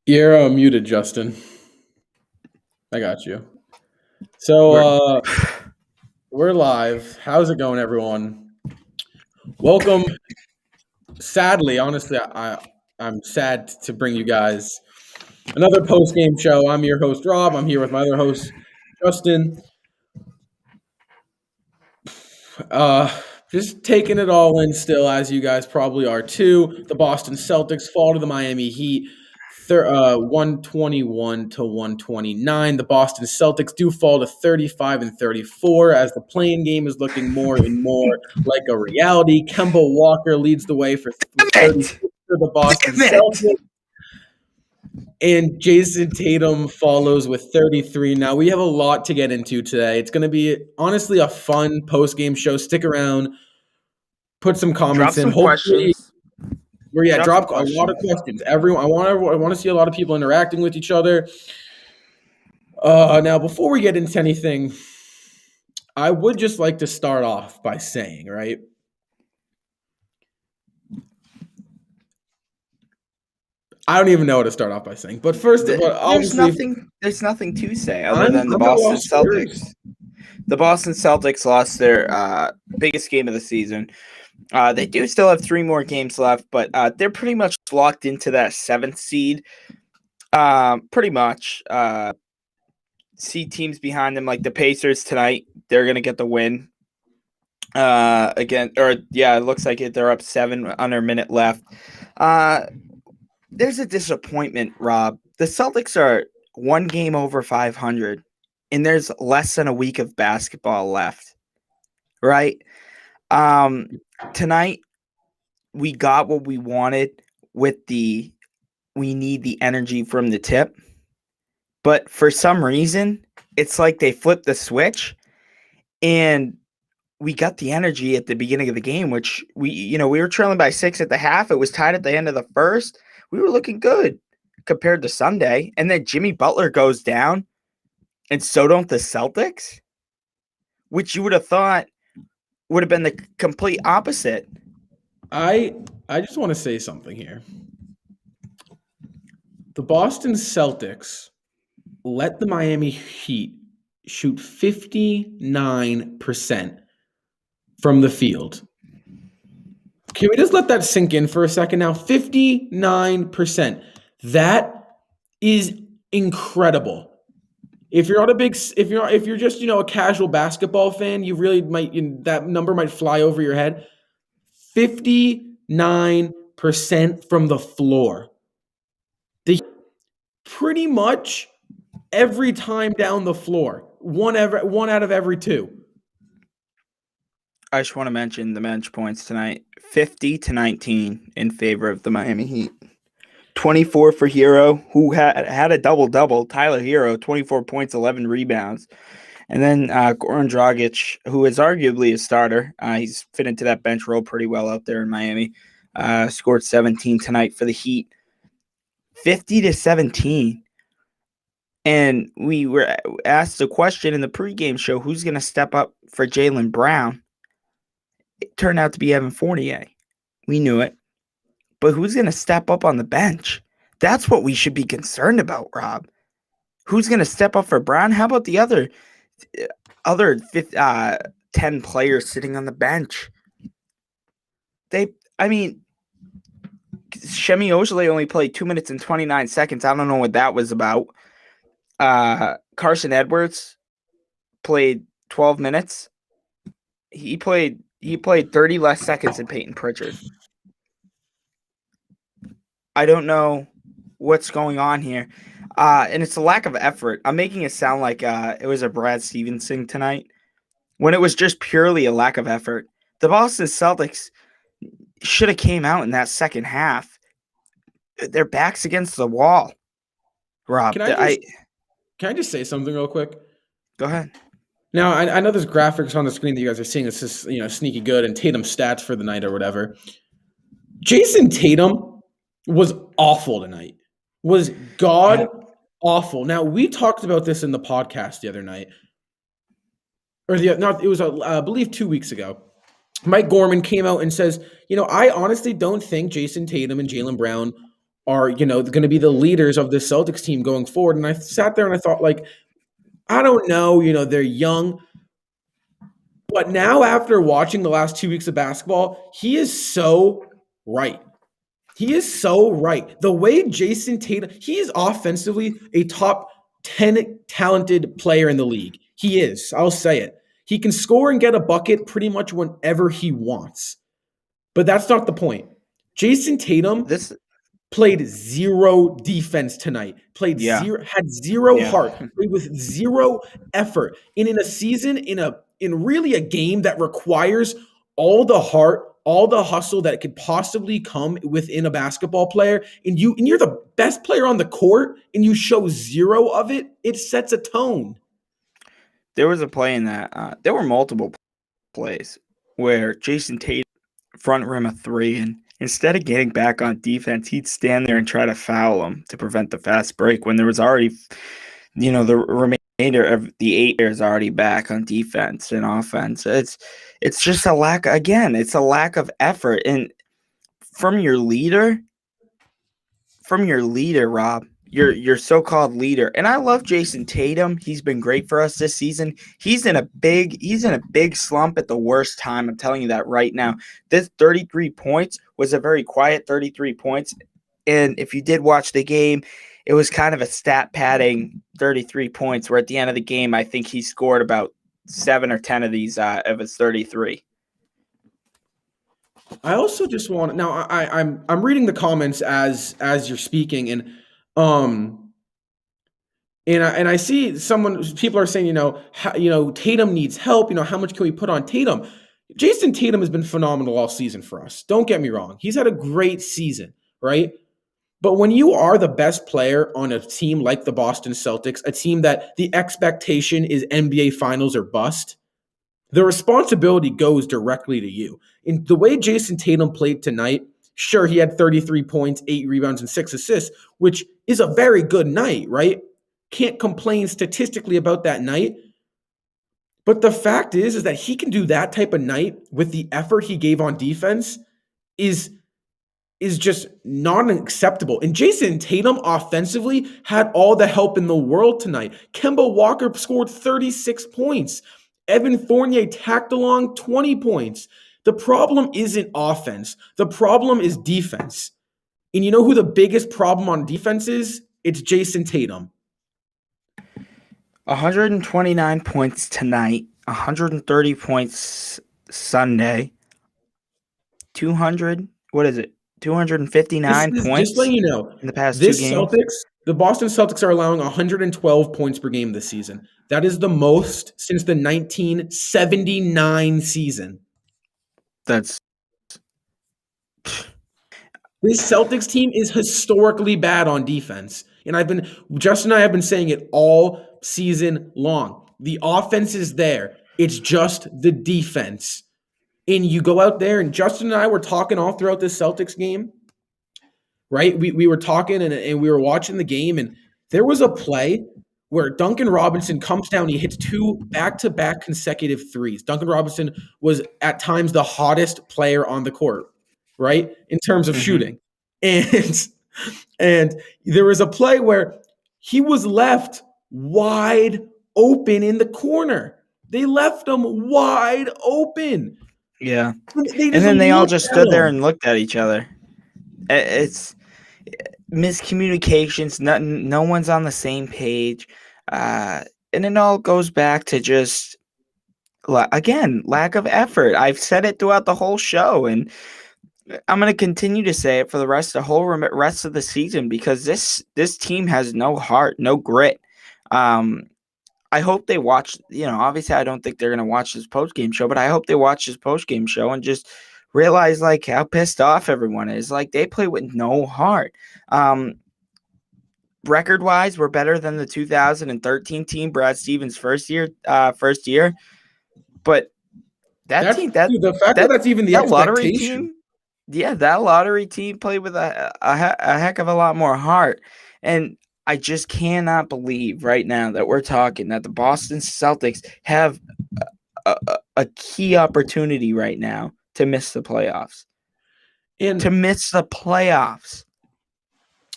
You're muted, Justin. I got you. We're- So we're live. How's it going, everyone? Welcome. Sadly, honestly, I'm sad to bring you guys another post game show. I'm your host, Rob. I'm here with my other host, Justin. Uh, just taking it all in still, as you guys probably are too. The Boston Celtics fall to the Miami Heat, 121 to 129. The Boston Celtics do fall to 35 and 34 as the playing game is looking more and more like a reality. Kemba Walker leads the way with 36 for the Boston Celtics. And Jason Tatum follows with 33. Now, we have a lot to get into today. It's going to be, honestly, a fun post-game show. Stick around. Put some Drop comments in. some Hopefully, questions. drop a lot of questions. Everyone, I want to see a lot of people interacting with each other. Now, before we get into anything, I would just like to start off by saying, right? I don't even know what to start off by saying, but first of all, obviously, There's nothing to say other than the I'm at a Boston loss for words. Celtics. The Boston Celtics lost their biggest game of the season. They do still have 3 more games left, but they're pretty much locked into that 7th seed. Pretty much. See teams behind them like the Pacers tonight. They're gonna get the win. It looks like they're up 7 under a minute left. There's a disappointment, Rob. The Celtics are 1 game over 500, and there's less than a week of basketball left, right? Tonight, we got what we wanted with we need the energy from the tip, but for some reason, it's like they flipped the switch, and we got the energy at the beginning of the game, which we were trailing by 6 at the half. It was tied at the end of the first. We were looking good compared to Sunday. And then Jimmy Butler goes down, and so don't the Celtics, which you would have thought would have been the complete opposite. I just want to say something here. The Boston Celtics let the Miami Heat shoot 59% from the field. Can we just let that sink in for a second now? 59%. That is incredible. If you're just a casual basketball fan, you really might that number might fly over your head. 59% from the floor. Pretty much every time down the floor. One out of every 2. I just want to mention the bench points tonight. 50-19 in favor of the Miami Heat. 24 for Hero, who had a double-double. Tyler Hero, 24 points, 11 rebounds. And then Goran Dragic, who is arguably a starter. He's fit into that bench role pretty well out there in Miami. Scored 17 tonight for the Heat. 50-17. And we were asked a question in the pregame show, who's going to step up for Jaylen Brown? It turned out to be Evan Fournier. We knew it. But who's going to step up on the bench? That's what we should be concerned about, Rob. Who's going to step up for Brown? How about the other 10 players sitting on the bench? Shemi Ojeleye only played 2 minutes and 29 seconds. I don't know what that was about. Carson Edwards played 12 minutes. He played 30 less seconds than Peyton Pritchard. I don't know what's going on here. And it's a lack of effort. I'm making it sound like it was a Brad Stevens thing tonight, when it was just purely a lack of effort. The Boston Celtics should have came out in that second half. Their backs against the wall. Rob, Can I just say something real quick? Go ahead. Now, I know there's graphics on the screen that you guys are seeing. It's just, sneaky good and Tatum stats for the night or whatever. Jason Tatum was awful tonight. Was god awful. Now, we talked about this in the podcast the other night. I believe 2 weeks ago. Mike Gorman came out and says, I honestly don't think Jason Tatum and Jaylen Brown are going to be the leaders of the Celtics team going forward. And I sat there and I thought, like, I don't know, they're young. But now, after watching the last 2 weeks of basketball, he is so right. He is so right. The way Jason Tatum, he is offensively a top 10 talented player in the league. He is. I'll say it. He can score and get a bucket pretty much whenever he wants. But that's not the point. Jason Tatum This, played zero defense tonight. Played yeah, zero, had zero yeah. heart, played with zero effort. And in a season, in really a game that requires all the heart, all the hustle that could possibly come within a basketball player, and you're the best player on the court, and you show zero of it, it sets a tone. There was a play in that. There were multiple plays where Jason Tatum front rim a three, and instead of getting back on defense, he'd stand there and try to foul him to prevent the fast break when there was already, the remainder of the 8 players already back on defense and offense. It's just a lack. Again, it's a lack of effort, and from your leader, Rob. Your so-called leader. And I love Jason Tatum. He's been great for us this season. He's in a big slump at the worst time. I'm telling you that right now. This 33 points was a very quiet 33 points. And if you did watch the game, it was kind of a stat padding 33 points, where at the end of the game, I think he scored about 7 or 10 of these of his 33. I also just want now. I'm reading the comments as you're speaking, um and I see people are saying, Tatum needs help. How much can we put on Tatum? Jason Tatum has been phenomenal all season for us. Don't get me wrong; he's had a great season, right? But when you are the best player on a team like the Boston Celtics, a team that the expectation is NBA Finals or bust, the responsibility goes directly to you. In the way Jason Tatum played tonight, sure, he had 33 points, 8 rebounds, and 6 assists, which is a very good night, right? Can't complain statistically about that night. But the fact is that he can do that type of night with the effort he gave on defense is just not acceptable. And Jason Tatum offensively had all the help in the world tonight. Kemba Walker scored 36 points. Evan Fournier tacked along 20 points. The problem isn't offense. The problem is defense. And you know who the biggest problem on defense is? It's Jason Tatum. 129 points tonight, 130 points Sunday, 200, what is it? 259 Just letting points you know, in the past 2 games. The Boston Celtics are allowing 112 points per game this season. That is the most since the 1979 season. That's This Celtics team is historically bad on defense. And Justin and I have been saying it all season long. The offense is there. It's just the defense. And you go out there, and Justin and I were talking all throughout this Celtics game, right? We were talking and we were watching the game, and there was a play where Duncan Robinson comes down, he hits 2 back-to-back consecutive threes. Duncan Robinson was at times the hottest player on the court, right? In terms of shooting. And there was a play where he was left wide open in the corner. They left him wide open. Yeah. And then they all just stood there and looked at each other. It's miscommunications. No one's on the same page. And it all goes back to just, again, lack of effort. I've said it throughout the whole show, and I'm going to continue to say it for the rest of the season, because this team has no heart, no grit. I hope they watch, obviously I don't think they're going to watch this post-game show, but I hope they watch this post-game show and just realize, like, how pissed off everyone is. Like, they play with no heart. Record-wise, we're better than the 2013 team, Brad Stevens' first year. But that team, the fact that that's even the that lottery expectation. team, yeah, that lottery team played with a heck of a lot more heart. And I just cannot believe right now that we're talking that the Boston Celtics have a key opportunity right now to miss the playoffs.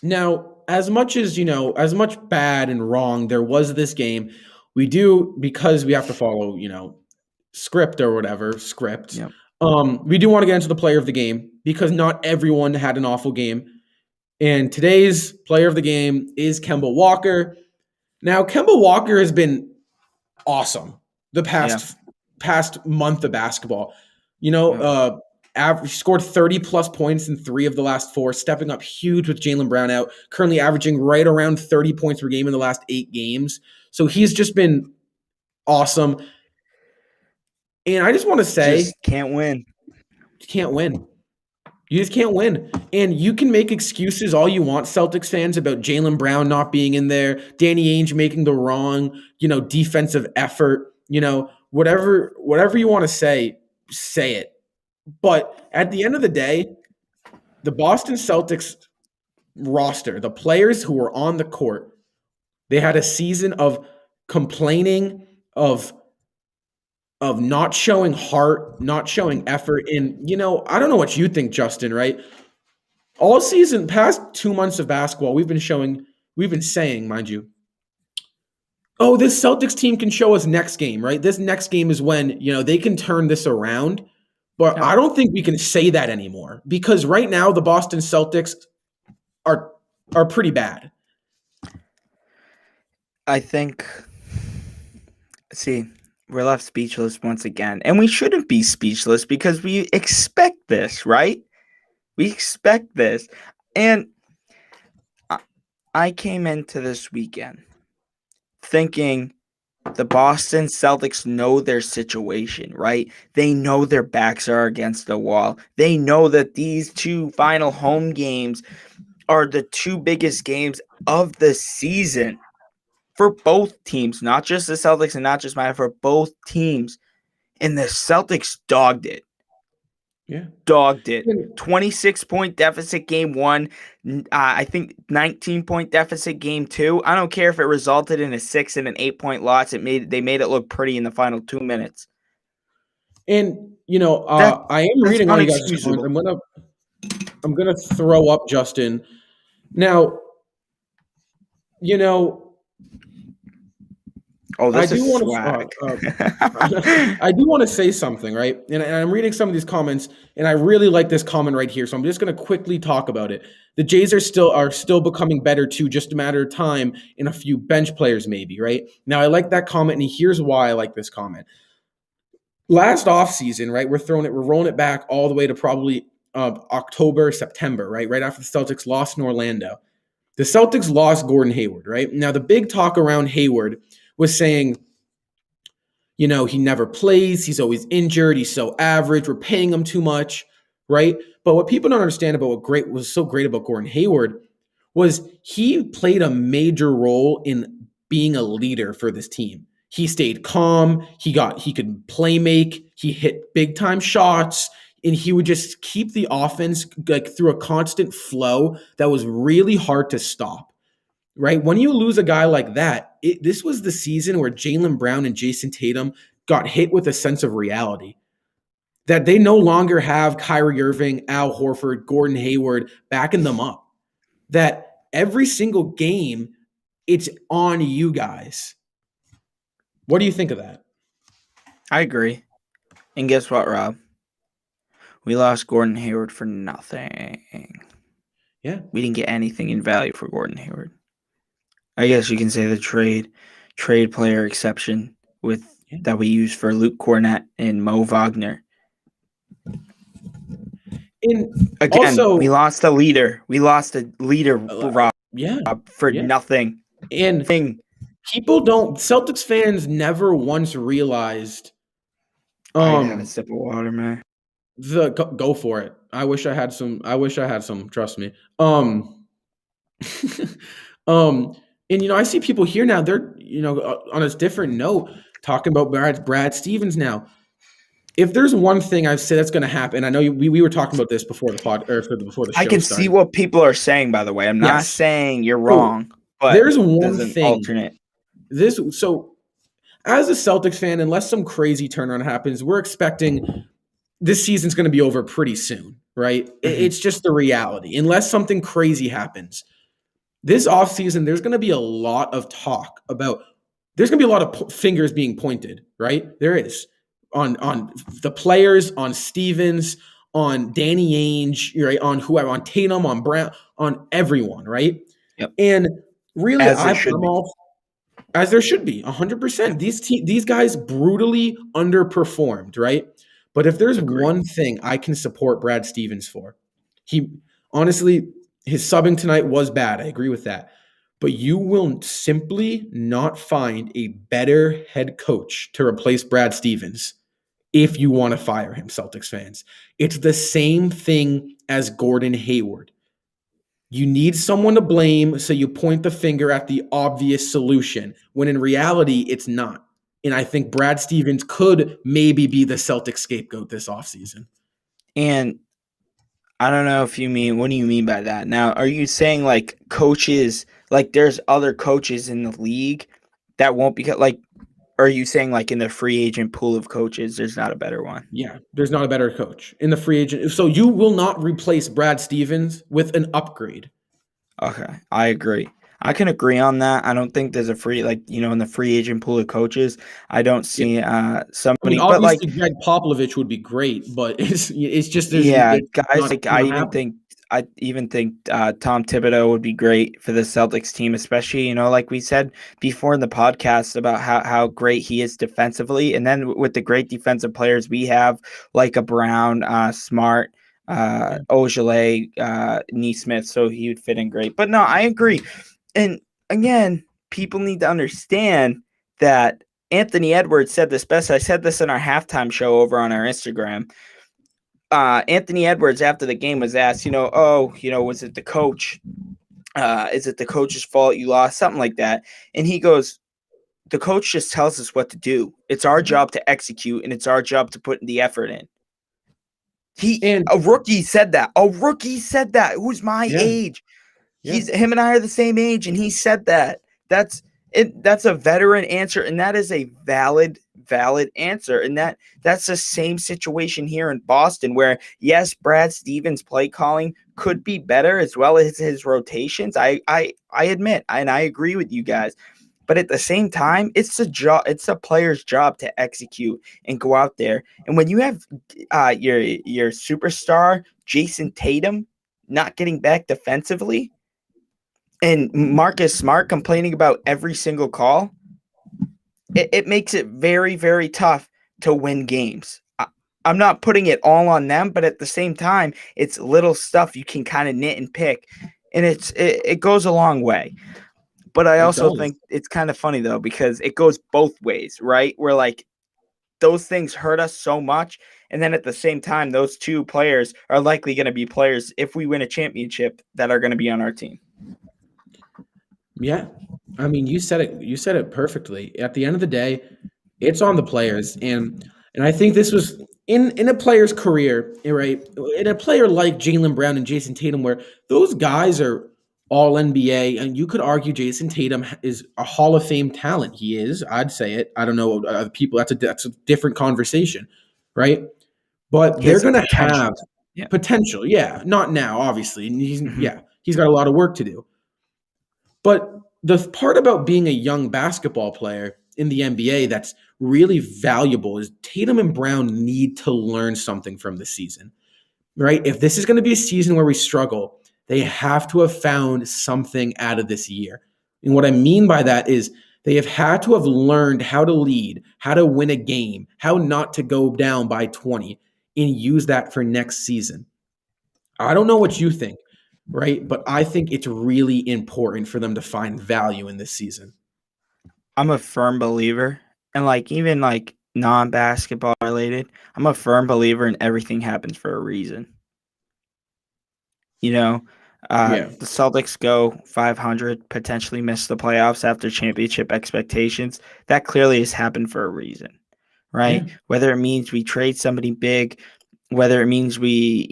Now, as much as, as much bad and wrong there was this game, we do, because we have to follow, script or whatever, script. Yep. We do want to get into the player of the game because not everyone had an awful game. And today's player of the game is Kemba Walker. Now, Kemba Walker has been awesome the past month of basketball. Scored 30 plus points in 3 of the last 4, stepping up huge with Jaylen Brown out, currently averaging right around 30 points per game in the last 8 games. So he's just been awesome. And I just want to say, just can't win. You can't win. You just can't win. And you can make excuses all you want, Celtics fans, about Jaylen Brown not being in there, Danny Ainge making the wrong, defensive effort, whatever you want to say it. But at the end of the day, the Boston Celtics roster, the players who were on the court, they had a season of complaining, of not showing heart, not showing effort. And, I don't know what you think, Justin, right? All season, past 2 months of basketball, we've been saying, mind you, oh, this Celtics team can show us next game, right? This next game is when, they can turn this around. But I don't think we can say that anymore because right now the Boston Celtics are pretty bad. I think, we're left speechless once again. And we shouldn't be speechless because we expect this, right? We expect this. And I came into this weekend thinking the Boston Celtics know their situation, right? They know their backs are against the wall. They know that these 2 final home games are the 2 biggest games of the season for both teams, not just the Celtics and not just mine, for both teams. And the Celtics dogged it. Yeah. Dogged it. 26-point deficit game 1. I think 19-point deficit game 2. I don't care if it resulted in a 6 and an 8-point loss. They made it look pretty in the final 2 minutes. And I am reading all you guys' comments. I'm gonna throw up Justin. Now, I do want to say something, right? And I'm reading some of these comments, and I really like this comment right here. So I'm just going to quickly talk about it. The Jays are still becoming better too, just a matter of time, and a few bench players maybe, right? Now I like that comment, and here's why I like this comment. Last offseason, right? We're rolling it back all the way to probably October, September, right? Right after the Celtics lost in Orlando. The Celtics lost Gordon Hayward, right? Now the big talk around Hayward was saying, he never plays. He's always injured. He's so average. We're paying him too much, right? But what people don't understand about what was so great about Gordon Hayward was he played a major role in being a leader for this team. He stayed calm. He could play make. He hit big time shots, and he would just keep the offense through a constant flow that was really hard to stop. Right? When you lose a guy like that, this was the season where Jaylen Brown and Jason Tatum got hit with a sense of reality. That they no longer have Kyrie Irving, Al Horford, Gordon Hayward backing them up. That every single game, it's on you guys. What do you think of that? I agree. And guess what, Rob? We lost Gordon Hayward for nothing. Yeah. We didn't get anything in value for Gordon Hayward. I guess you can say the trade player exception that we use for Luke Cornett and Mo Wagner. And again, also, we lost a leader. Rob, for nothing. And Celtics fans never once realized. I had a sip of water, man. Go for it. I wish I had some. Trust me. And I see people here now. They're on a different note talking about Brad Stevens now. If there's one thing I've said that's going to happen, I know we were talking about this before the pod or before the show. I can started. See what people are saying. By the way, I'm not saying you're wrong, but there's one thing. Alternate. So, as a Celtics fan, unless some crazy turnaround happens, we're expecting this season's going to be over pretty soon, right? Mm-hmm. It's just the reality. Unless something crazy happens. this offseason, there's going to be a lot of talk about, there's going to be a lot of fingers being pointed, right? There is on the players, on Stevens, on Danny Ainge, right? On whoever, on Tatum, on Brown, on everyone, right? Yep. And really, As it I'm should be. all, as there should be, 100%. These guys brutally underperformed, right? But if there's Agree. one thing I can support Brad Stevens for, he honestly, his subbing tonight was bad. I agree with that. But you will simply not find a better head coach to replace Brad Stevens if you want to fire him, Celtics fans. It's the same thing as Gordon Hayward. You need someone to blame, so you point the finger at the obvious solution, when in reality, it's not. And I think Brad Stevens could maybe be the Celtics scapegoat this offseason. And I don't know if you mean, what do you mean by that? Now, are you saying like coaches, like there's other coaches in the league that won't be like, are you saying like in the free agent pool of coaches, there's not a better one? Yeah, there's not a better coach in the free agent. So you will not replace Brad Stevens with an upgrade. Okay, I agree. I can agree on that. I don't think there's a free, like, in the free agent pool of coaches, I don't Yeah. see I mean, somebody, but like, obviously Greg Popovich would be great, but it's just yeah, it's guys, not like going to happen. I even think Tom Thibodeau would be great for the Celtics team, especially, like we said before in the podcast about how great he is defensively. And then with the great defensive players we have, like a Brown, Smart, Yeah. Ogilvy, Neesmith, so he would fit in great. But no, I agree. And again, people need to understand that Anthony Edwards said this best. I said this in our halftime show over on our Instagram. Anthony Edwards after the game was asked, was it the coach? Is it the coach's fault you lost? Something like that. And he goes, the coach just tells us what to do. It's our job to execute, and it's our job to put the effort in. And A rookie said that. A rookie said that. Who's my yeah, age? yeah, Him and I are the same age, and he said that. That's it. That's a veteran answer, and that is a valid answer. And that's the same situation here in Boston, where yes, Brad Stevens' play calling could be better as well as his rotations. I admit, and I agree with you guys. But at the same time, it's a job. It's a player's job to execute and go out there. And when you have your superstar Jason Tatum not getting back defensively, and Marcus Smart complaining about every single call, it makes it very, very tough to win games. I'm not putting it all on them, but at the same time, it's little stuff you can kind of knit and pick, and it goes a long way. But I it also does. think it's kind of funny though, because it goes both ways, right? Where like those things hurt us so much, and then at the same time, those two players are likely going to be players, if we win a championship, that are going to be on our team. Yeah. I mean, you said it. You said it perfectly. At the end of the day, it's on the players, and I think this was in a player's career, right? In a player like Jaylen Brown and Jason Tatum, where those guys are all NBA, and you could argue Jason Tatum is a Hall of Fame talent. He is. I'd say it. I don't know other people. That's a different conversation, right? But He they're has the going to have potential. Yeah. potential. Yeah, not now, obviously. And Mm-hmm. he's got a lot of work to do. But the part about being a young basketball player in the NBA that's really valuable is Tatum and Brown need to learn something from the season, right? If this is going to be a season where we struggle, they have to have found something out of this year. And what I mean by that is they have had to have learned how to lead, how to win a game, how not to go down by 20, and use that for next season. I don't know what you think, right? But I think it's really important for them to find value in this season. I'm a firm believer, and like even like non-basketball related, I'm a firm believer in everything happens for a reason. You know, Yeah. the Celtics go 500, potentially miss the playoffs after championship expectations. That clearly has happened for a reason, Yeah. right? Whether it means we trade somebody big, whether it means we,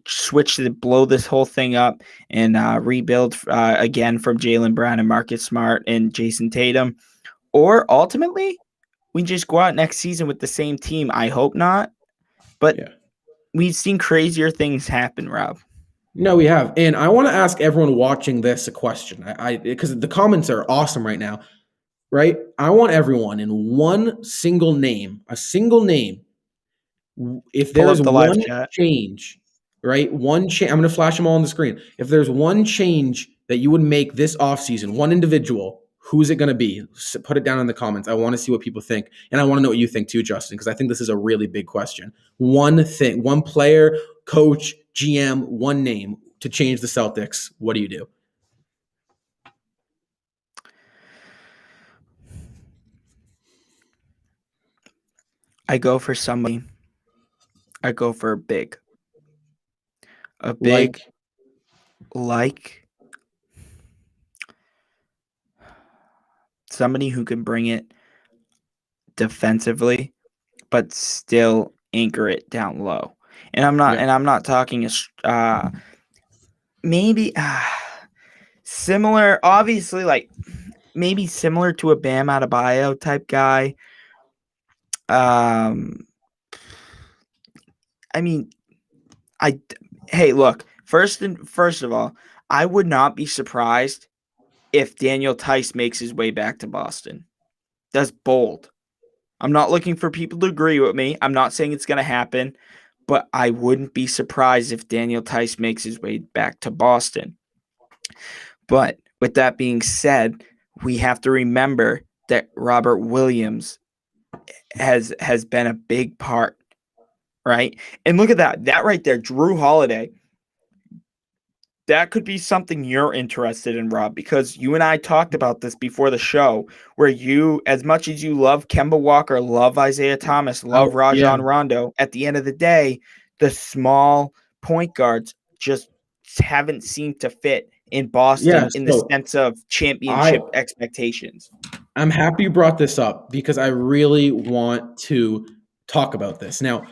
switch to blow this whole thing up and rebuild again from Jaylen Brown and Marcus Smart and Jason Tatum, or ultimately we just go out next season with the same team. I hope not, but Yeah. we've seen crazier things happen, Rob. No, we have. And I want to ask everyone watching this a question. Because the comments are awesome right now, right? I want everyone in one single name, a single name. If Pull there's up the live one chat. change, right? One change, I'm going to flash them all on the screen. If there's one change that you would make this offseason, one individual, who's it going to be? Put it down in the comments. I want to see what people think. And I want to know what you think too, Justin, because I think this is a really big question. One thing, one player, coach, GM, one name to change the Celtics. What do you do? I go for somebody. I go for a big Like, like somebody who can bring it defensively, but still anchor it down low. And I'm not talking maybe similar, obviously, like maybe similar to a Bam Adebayo type guy. I mean, hey, look, first of all, I would not be surprised if Daniel Tice makes his way back to Boston. That's bold. I'm not looking for people to agree with me. I'm not saying it's going to happen, but I wouldn't be surprised if Daniel Tice makes his way back to Boston. But with that being said, we have to remember that Robert Williams has been a big part, right? And look at that. That right there, Drew Holiday. That could be something you're interested in, Rob, because you and I talked about this before the show, where you, as much as you love Kemba Walker, love Isaiah Thomas, love Rajon Rondo, at the end of the day, the small point guards just haven't seemed to fit in Boston in the sense of championship expectations. I'm happy you brought this up because I really want to talk about this. Now,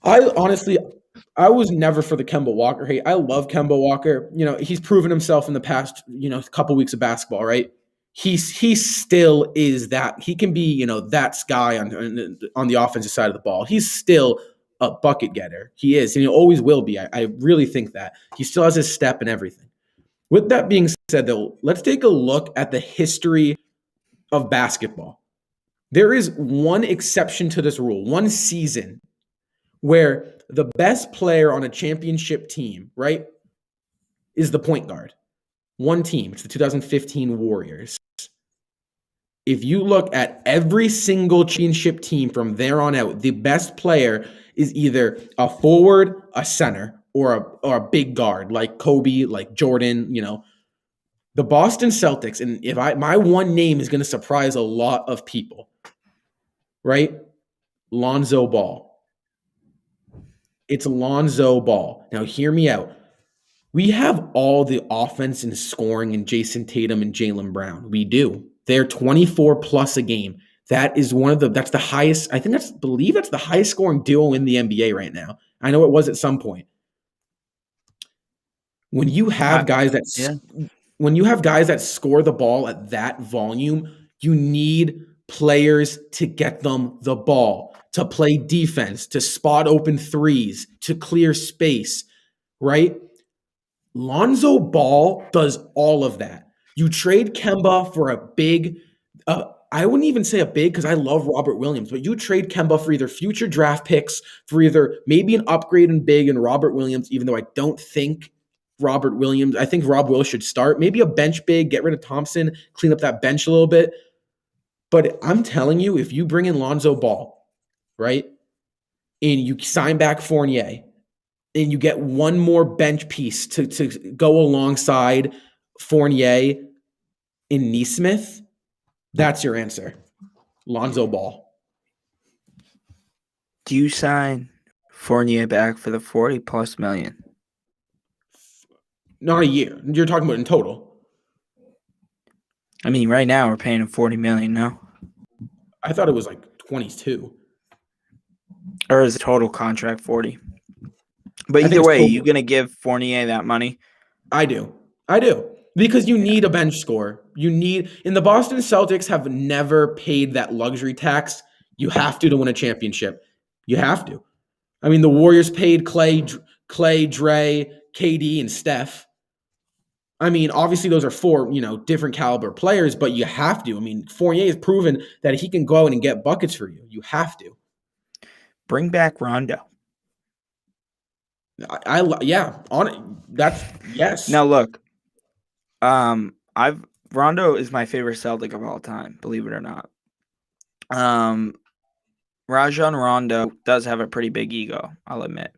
I was never for the Kemba Walker hate. I love Kemba Walker. You know, he's proven himself in the past, couple weeks of basketball, right? He still is that. He can be, that guy on the offensive side of the ball. He's still a bucket getter. He is, and he always will be. I really think that. He still has his step and everything. With that being said, though, let's take a look at the history of basketball. There is one exception to this rule, one season where the best player on a championship team, right, is the point guard. One team, it's the 2015 Warriors. If you look at every single championship team from there on out, the best player is either a forward, a center, or a big guard like Kobe, like Jordan, The Boston Celtics, and my one name is going to surprise a lot of people, right? Lonzo Ball. It's Lonzo Ball. Now, hear me out. We have all the offense and scoring in Jason Tatum and Jaylen Brown. We do. They're 24 plus a game. That's the highest. Believe that's the highest scoring duo in the NBA right now. I know it was at some point. When you have guys that score the ball at that volume, you need players to get them the ball, to play defense, to spot open threes, to clear space, right? Lonzo Ball does all of that. You trade Kemba for a big, I wouldn't even say a big because I love Robert Williams, but you trade Kemba for either future draft picks, for either maybe an upgrade in big and Robert Williams, even though I don't think Robert Williams, I think Rob Will should start. Maybe a bench big, get rid of Thompson, clean up that bench a little bit. But I'm telling you, if you bring in Lonzo Ball, right, and you sign back Fournier, and you get one more bench piece to go alongside Fournier and Nesmith, that's your answer. Lonzo Ball. Do you sign Fournier back for the 40 plus million? Not a year. You're talking about in total. I mean, right now we're paying him $40 million now. I thought it was like 22. Or is the total contract 40? But either way, you going to give Fournier that money? I do. Because you need a bench scorer. And the Boston Celtics have never paid that luxury tax. You have to win a championship. You have to. I mean, the Warriors paid Clay Clay, Dre, KD, and Steph. I mean, obviously those are four, different caliber players, but you have to. I mean, Fournier has proven that he can go out and get buckets for you. You have to. Bring back Rondo. Yeah, yes. Now look, Rondo is my favorite Celtic of all time, believe it or not. Rajon Rondo does have a pretty big ego, I'll admit.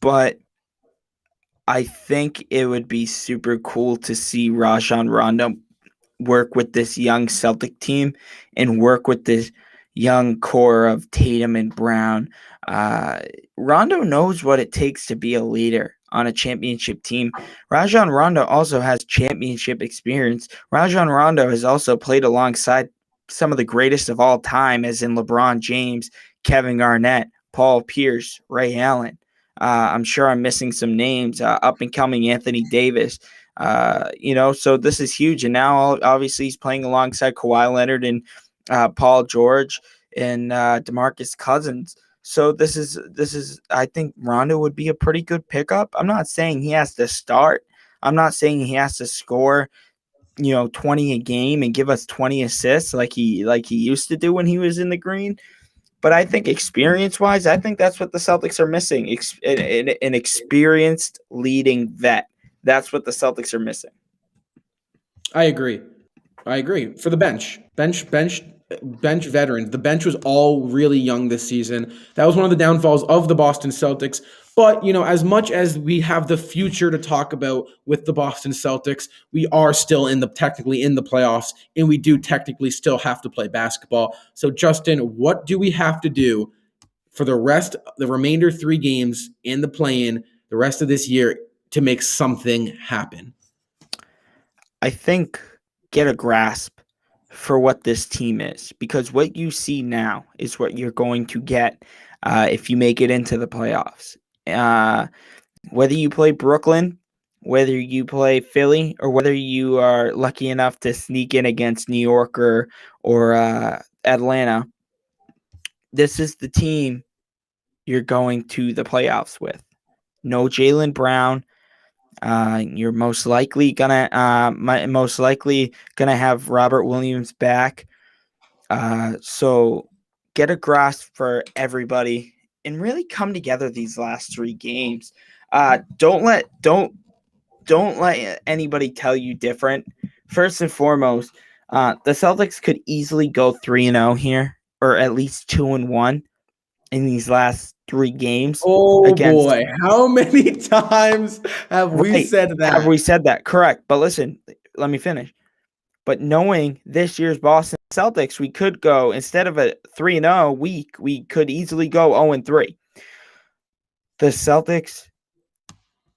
But I think it would be super cool to see Rajon Rondo work with this young Celtic team and work with this young core of Tatum and Brown. Rondo knows what it takes to be a leader on a championship team. Rajon Rondo also has championship experience. Rajon Rondo has also played alongside some of the greatest of all time, as in LeBron James, Kevin Garnett, Paul Pierce, Ray Allen. I'm sure I'm missing some names. Up and coming Anthony Davis. So this is huge. And now obviously he's playing alongside Kawhi Leonard and Paul George and DeMarcus Cousins. So this is I think Rondo would be a pretty good pickup. I'm not saying he has to start. I'm not saying he has to score, 20 a game and give us 20 assists like he used to do when he was in the green. But I think experience-wise, I think that's what the Celtics are missing. An experienced leading vet. That's what the Celtics are missing. I agree. For the bench veterans. The bench was all really young this season. That was one of the downfalls of the Boston Celtics. But, as much as we have the future to talk about with the Boston Celtics, we are still technically in the playoffs, and we do technically still have to play basketball. So, Justin, what do we have to do for the remainder 3 games in the play-in, the rest of this year, to make something happen? I think get a grasp for what this team is, because what you see now is what you're going to get if you make it into the playoffs. Whether you play Brooklyn, whether you play Philly, or whether you are lucky enough to sneak in against New York or Atlanta, this is the team you're going to the playoffs with. No Jaylen Brown. You're most likely gonna have Robert Williams back. So get a grasp for everybody and really come together these last 3 games. Don't let anybody tell you different. First and foremost, the Celtics could easily go 3-0 here, or at least 2-1 in these last 3 games. Oh boy, how many times have we said that? Have we said that? Correct. But listen, let me finish. But knowing this year's Boston Celtics, we could go, instead of a 3-0 week, we could easily go 0-3. The Celtics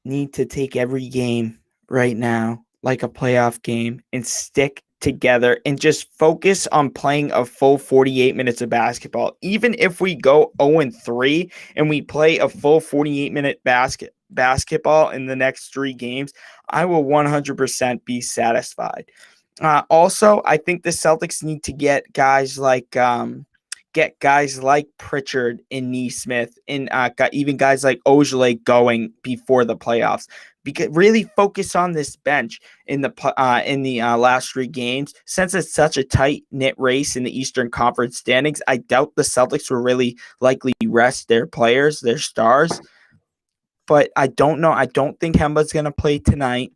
need to take every game right now like a playoff game and stick together and just focus on playing a full 48 minutes of basketball. Even if we go 0-3 and we play a full 48-minute basketball in the next 3 games, I will 100% be satisfied. Also, I think the Celtics need to get guys like Pritchard and Nesmith and even guys like Ojale going before the playoffs. Because really focus on this bench in the last 3 games. Since it's such a tight knit race in the Eastern Conference standings, I doubt the Celtics will really likely rest their players, their stars. But I don't know. I don't think Kemba's going to play tonight.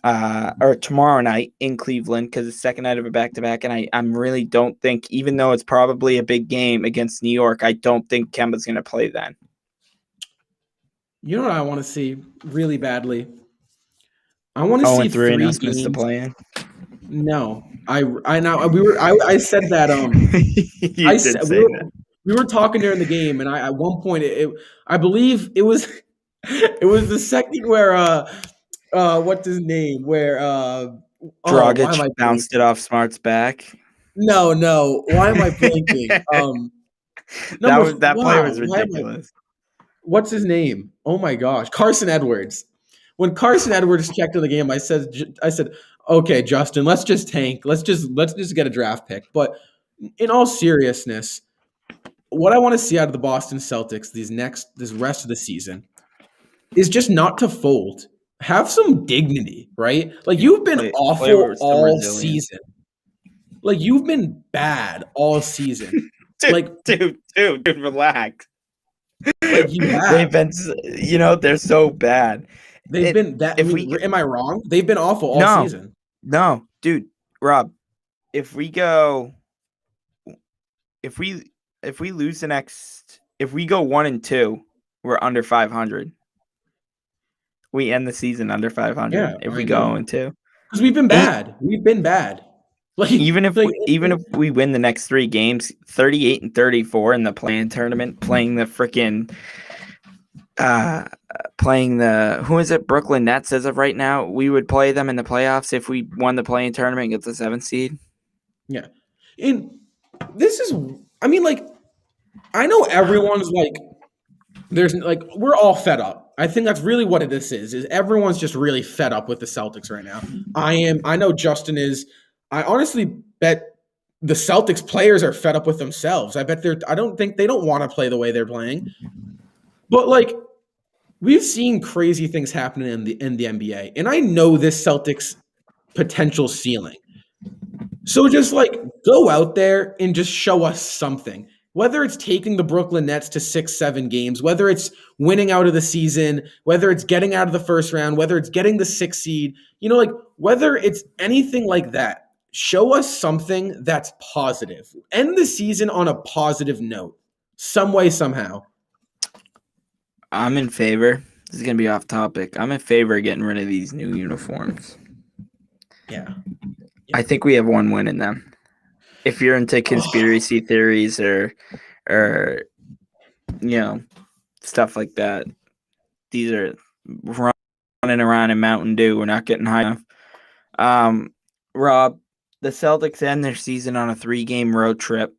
Or tomorrow night in Cleveland, because it's the second night of a back-to-back, and I really don't think, even though it's probably a big game against New York, I don't think Kemba's going to play then. You know what I want to see really badly? I want to see 3 games to play in. No, I said that. We were talking during the game, and at one point, I believe it was it was the second where what's his name? Where Dragic bounced it off Smart's back. No. Why am I blanking? That play was ridiculous. What's his name? Oh my gosh, Carson Edwards. When Carson Edwards checked in the game, I said, "Okay, Justin, let's just tank. Let's just get a draft pick." But in all seriousness, what I want to see out of the Boston Celtics this rest of the season is just not to fold. Have some dignity, right? Like you've been Play awful with some all resilience. season. Like you've been bad all season. Dude, Like relax. like you They've have. been, they're so bad. They've been that. I If mean, we am I wrong? They've been awful all no, season. no, dude, Rob, if we go, if we lose the next, if we go 1-2, we're under 500. We end the season under 500 Yeah, if I we go agree. 0-2. Because we've been Eight, bad. We've been bad. Like even if we win the next 3 games, 38-34 in the play-in tournament, playing the freaking playing the who is it, Brooklyn Nets as of right now, we would play them in the playoffs if we won the play-in tournament and get the 7th seed. yeah. And this is, I mean, like, I know everyone's like, there's like, we're all fed up. I think that's really what this is everyone's just really fed up with the Celtics right now. I know Justin is. I honestly bet the Celtics players are fed up with themselves. I don't think they don't want to play the way they're playing. But like, we've seen crazy things happening in the NBA, and I know this Celtics potential ceiling. So just like go out there and just show us something. Whether it's taking the Brooklyn Nets to 6-7 games, whether it's winning out of the season, whether it's getting out of the first round, whether it's getting the 6th seed, like whether it's anything like that, show us something that's positive. End the season on a positive note, some way, somehow. I'm in favor. This is gonna be off topic. I'm in favor of getting rid of these new uniforms. Yeah. I think we have one win in them. If you're into conspiracy theories or stuff like that, these are running around in Mountain Dew. We're not getting high enough. Rob, the Celtics end their season on a 3-game road trip.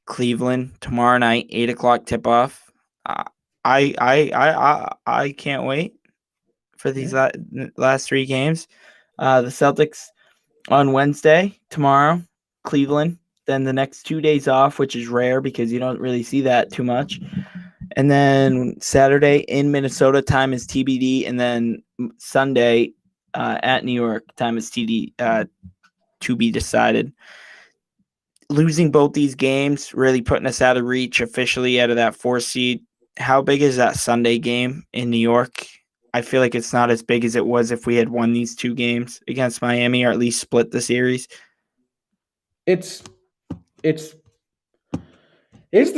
Cleveland tomorrow night, 8:00 tip-off. I can't wait for these last 3 games. The Celtics on Wednesday, tomorrow, Cleveland. Then the next 2 days off, which is rare because you don't really see that too much. And then Saturday in Minnesota, time is TBD. And then Sunday at New York, time is TD to be decided. Losing both these games, really putting us out of reach, officially out of that 4 seed. How big is that Sunday game in New York? I feel like it's not as big as it was if we had won these 2 games against Miami, or at least split the series. It's the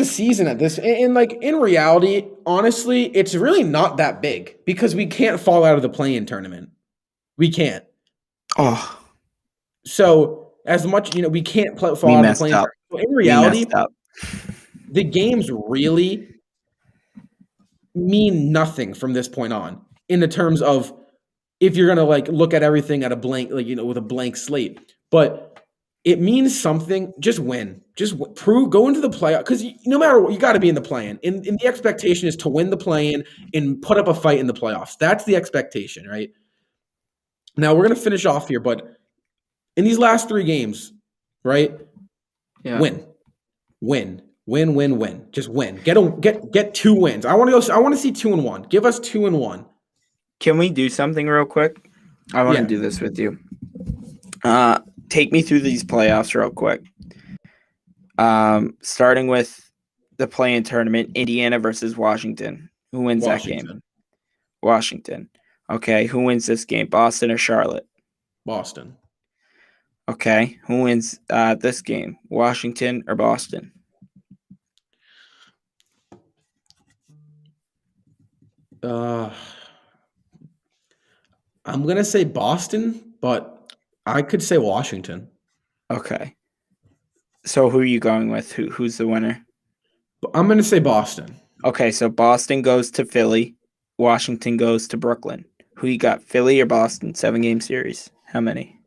season at this, and like in reality, honestly, it's really not that big because we can't fall out of the play-in tournament. We can't. Oh, So as much, we can't fall we out of the messed play-in up. tournament. So in We reality, messed up. the games really mean nothing from this point on in the terms of if you're gonna like look at everything at a blank, like with a blank slate. But it means something. Just win. Just prove. Go into the playoff because no matter what, you got to be in the play-in. And the expectation is to win the play-in and put up a fight in the playoffs. That's the expectation, right? Now we're gonna finish off here, but in these last 3 games, right? Yeah. Win. Just win. Get 2 wins. I want to see 2-1. Give us 2-1. Can we do something real quick? I want to do this with you. Take me through these playoffs real quick. Starting with the play-in tournament, Indiana versus Washington. Who wins that game? Washington. Okay. Who wins this game? Boston or Charlotte? Boston. Okay. Who wins this game? Washington or Boston? I'm gonna say Boston, but I could say Washington. Okay. So who are you going with? Who's the winner? I'm gonna say Boston. Okay, so Boston goes to Philly. Washington goes to Brooklyn. Who you got, Philly or Boston? 7-game series. How many?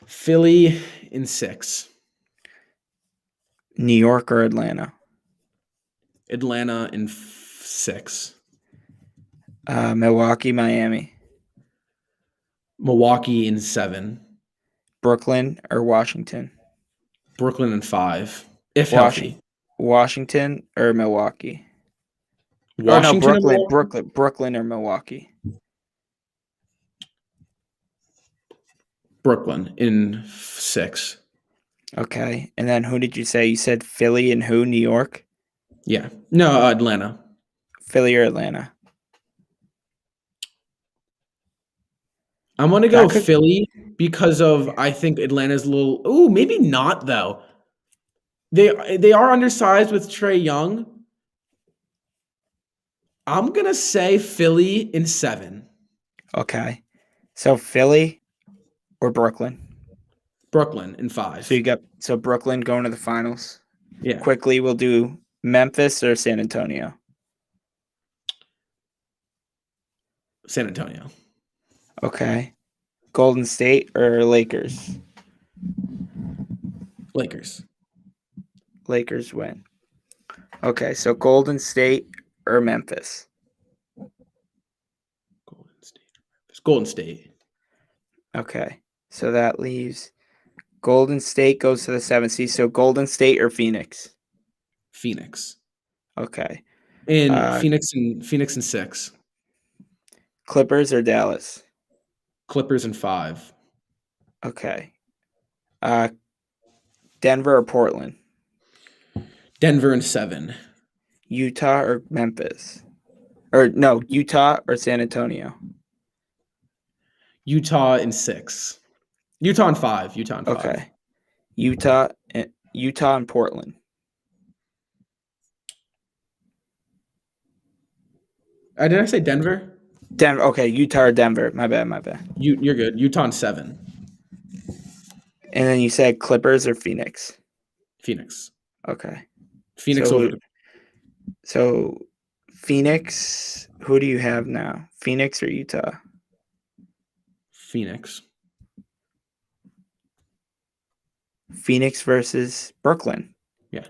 Philly in 6. New York or Atlanta? Atlanta in 6. Milwaukee, Miami. Milwaukee in 7. Brooklyn or Washington? Brooklyn in 5. If Washington. healthy. Washington or Milwaukee? Washington and Brooklyn or Milwaukee? Brooklyn in 6. Okay. And then who did you say? You said Philly and who? New York? Yeah. No, Atlanta. Philly or Atlanta? I'm going to go Philly because of I think Atlanta's a little. Ooh, maybe not though. They are undersized with Trae Young. I'm going to say Philly in 7. Okay. So Philly or Brooklyn? Brooklyn in 5. So you got Brooklyn going to the finals. Yeah. Quickly, we'll do Memphis or San Antonio. San Antonio. Okay. Golden State or Lakers? Lakers. Lakers win. Okay, so Golden State or Memphis? Golden State. Okay, so that leaves Golden State goes to the 7th seed. So Golden State or Phoenix? Phoenix. Okay. And Phoenix in 6. Clippers or Dallas? Clippers in 5. Okay. Denver or Portland? Denver in 7. Utah or Memphis? Or no, Utah or San Antonio? Utah in 6. Utah in 5. Utah in 5. Okay. Utah and Portland. Did I say Denver? Denver. Okay, Utah or Denver. My bad. You're good. Utah in 7. And then you said Clippers or Phoenix? Phoenix. Okay. Phoenix over. So Phoenix, who do you have now? Phoenix or Utah? Phoenix. Phoenix versus Brooklyn. Yeah.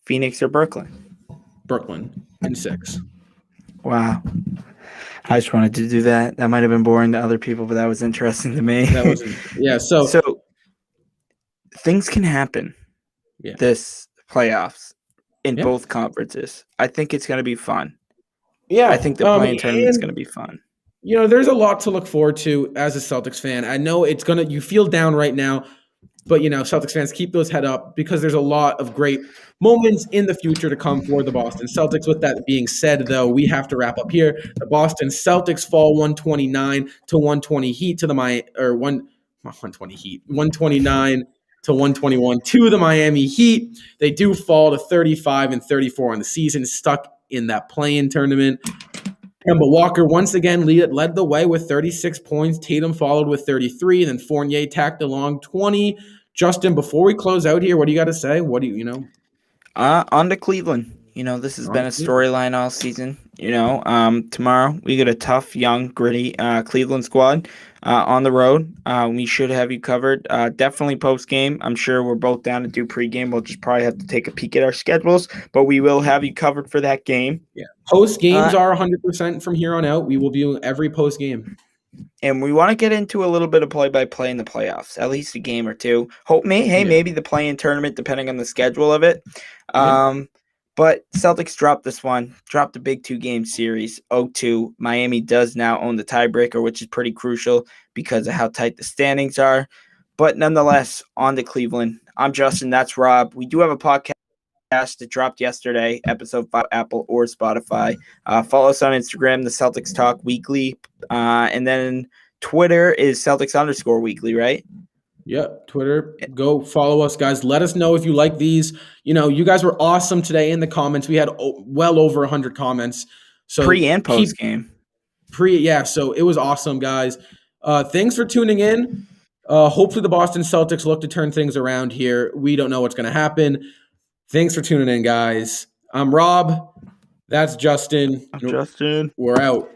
Phoenix or Brooklyn? Brooklyn in 6. Wow. I just wanted to do that. That might have been boring to other people, but that was interesting to me. That wasn't. Yeah. So things can happen. Yeah. This playoffs in both conferences. I think it's going to be fun. Yeah. I think the play-in tournament is going to be fun. You know, there's a lot to look forward to as a Celtics fan. I know you feel down right now, but you know, Celtics fans, keep those head up because there's a lot of great moments in the future to come for the Boston Celtics. With that being said, though, we have to wrap up here. The Boston Celtics fall 129 to 120 Heat to the 120 Heat, 129 to 121 to the Miami Heat. They do fall to 35 and 34 on the season, stuck in that play-in tournament. Kemba Walker once again led the way with 36 points. Tatum followed with 33, and then Fournier tacked along 20. Justin, before we close out here, what do you got to say? What do you know? On to Cleveland. You know, this has been a storyline all season. You know, tomorrow we get a tough, young, gritty Cleveland squad on the road. We should have you covered. Definitely post-game. I'm sure we're both down to do pre-game. We'll just probably have to take a peek at our schedules, but we will have you covered for that game. Yeah. Post-games are 100% from here on out. We will be every post-game. And we want to get into a little bit of play-by-play in the playoffs, at least a game or two. Maybe the play-in tournament, depending on the schedule of it. But Celtics dropped this one, dropped a big 2-game series, 0-2. Miami does now own the tiebreaker, which is pretty crucial because of how tight the standings are. But nonetheless, on to Cleveland. I'm Justin. That's Rob. We do have a podcast that dropped yesterday, episode 5, Apple or Spotify. Follow us on Instagram, the Celtics Talk Weekly. And then Twitter is Celtics_weekly, right? Yep, Twitter. Go follow us, guys. Let us know if you like these. You know, you guys were awesome today in the comments. We had well over 100 comments. So pre and post game. So it was awesome, guys. Thanks for tuning in. Hopefully the Boston Celtics look to turn things around here. We don't know what's going to happen. Thanks for tuning in, guys. I'm Rob. That's Justin. I'm Justin. We're out.